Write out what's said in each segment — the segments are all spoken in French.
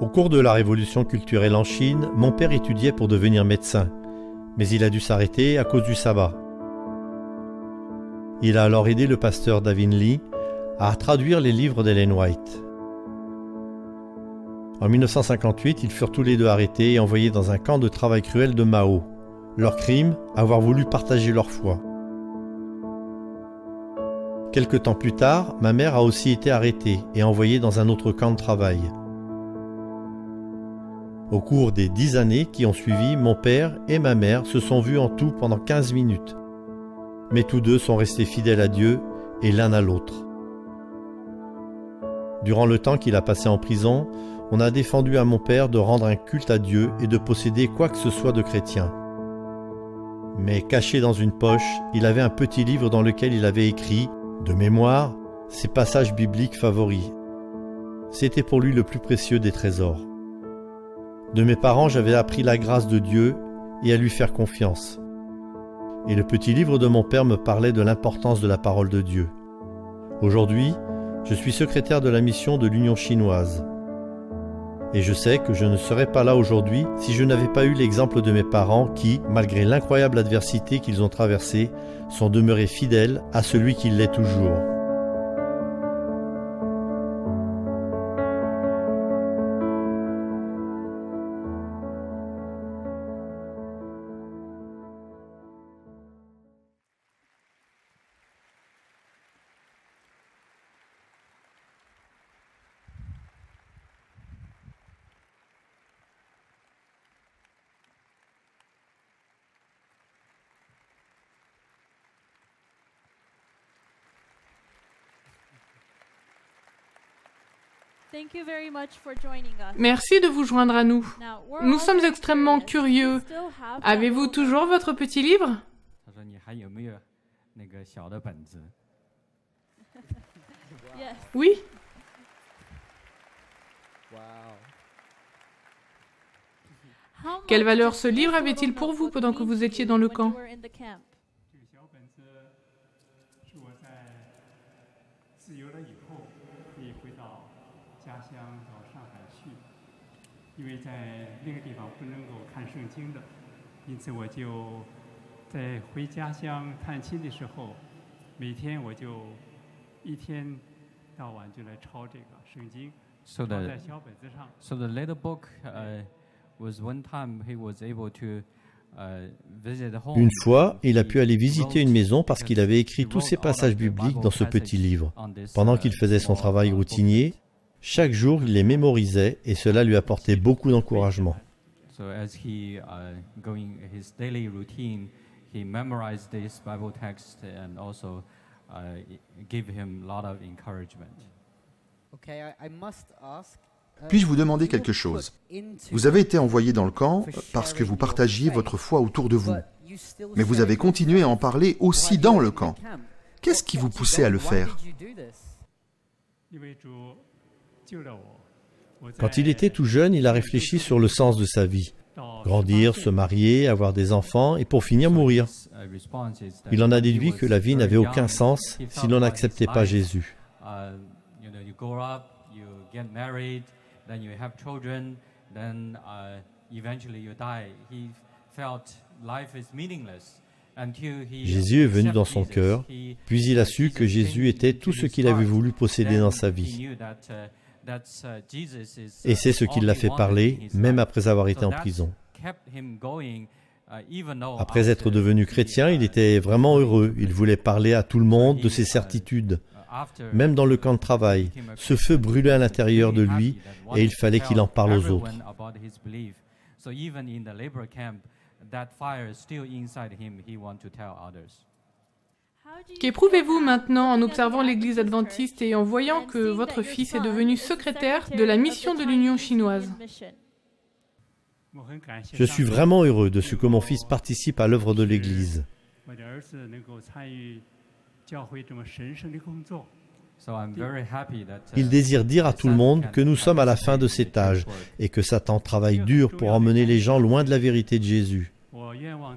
Au cours de la révolution culturelle en Chine, mon père étudiait pour devenir médecin, mais il a dû s'arrêter à cause du sabbat. Il a alors aidé le pasteur Davin Lee à traduire les livres d'Ellen White. En 1958, ils furent tous les deux arrêtés et envoyés dans un camp de travail cruel de Mao. Leur crime, avoir voulu partager leur foi. Quelque temps plus tard, ma mère a aussi été arrêtée et envoyée dans un autre camp de travail. Au cours des 10 années qui ont suivi, mon père et ma mère se sont vus en tout pendant 15 minutes. Mais tous deux sont restés fidèles à Dieu et l'un à l'autre. Durant le temps qu'il a passé en prison, on a défendu à mon père de rendre un culte à Dieu et de posséder quoi que ce soit de chrétien. Mais caché dans une poche, il avait un petit livre dans lequel il avait écrit, de mémoire, ses passages bibliques favoris. C'était pour lui le plus précieux des trésors. De mes parents, j'avais appris la grâce de Dieu et à lui faire confiance. Et le petit livre de mon père me parlait de l'importance de la parole de Dieu. Aujourd'hui, je suis secrétaire de la mission de l'Union chinoise. Et je sais que je ne serais pas là aujourd'hui si je n'avais pas eu l'exemple de mes parents qui, malgré l'incroyable adversité qu'ils ont traversée, sont demeurés fidèles à celui qui l'est toujours. Merci de vous joindre à nous. Nous sommes extrêmement curieux. Avez-vous toujours votre petit livre? Oui. Quelle valeur ce livre avait-il pour vous pendant que vous étiez dans le camp? So the little book was one time he was able to visit home. Une fois, il a pu aller visiter une maison parce qu'il avait écrit tous ces passages bibliques dans ce petit livre. Pendant qu'il faisait son travail routinier, chaque jour il les mémorisait et cela lui apportait beaucoup d'encouragement. So as he going his daily routine, he memorized this Bible text and also gave him a lot of encouragement. Puis-je vous demander quelque chose? Vous avez été envoyé dans le camp parce que vous partagiez votre foi autour de vous. Mais vous avez continué à en parler aussi dans le camp. Qu'est-ce qui vous poussait à le faire? Quand il était tout jeune, il a réfléchi sur le sens de sa vie. Grandir, se marier, avoir des enfants et pour finir mourir. Il en a déduit que la vie n'avait aucun sens si l'on n'acceptait pas Jésus. Jésus est venu dans son cœur, puis il a su que Jésus était tout ce qu'il avait voulu posséder dans sa vie. Et c'est ce qui l'a fait parler, même après avoir été en prison. Après être devenu chrétien, il était vraiment heureux. Il voulait parler à tout le monde de ses certitudes. Même dans le camp de travail, ce feu brûlait à l'intérieur de lui et il fallait qu'il en parle aux autres. Qu'éprouvez-vous maintenant en observant l'Église adventiste et en voyant que votre fils est devenu secrétaire de la mission de l'Union chinoise? Je suis vraiment heureux de ce que mon fils participe à l'œuvre de l'Église. Il désire dire à tout le monde que nous sommes à la fin de cet âge et que Satan travaille dur pour emmener les gens loin de la vérité de Jésus.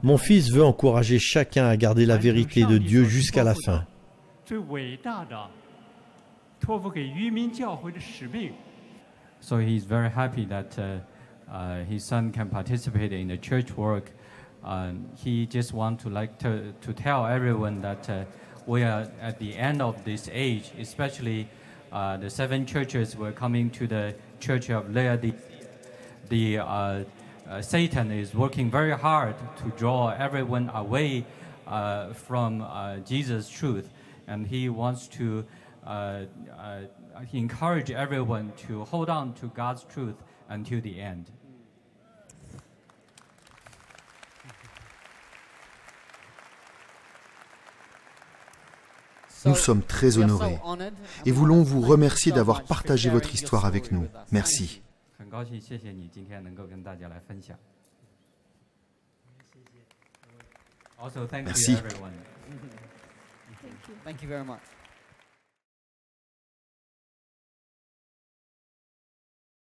Mon fils veut encourager chacun à garder la vérité de Dieu jusqu'à la fin. So he's very happy that his son can participate in the church work. He just wants to tell everyone that we are at the end of this age, especially the 7 churches were coming to the church of Laodicea. Satan is working very hard to draw everyone away from Jesus' truth, and he wants to encourage everyone to hold on to God's truth until the end. Nous sommes très honorés et voulons vous remercier d'avoir partagé votre histoire avec nous. Merci. 很高兴，谢谢你今天能够跟大家来分享。Also, thank Merci. you everyone. Thank you very much.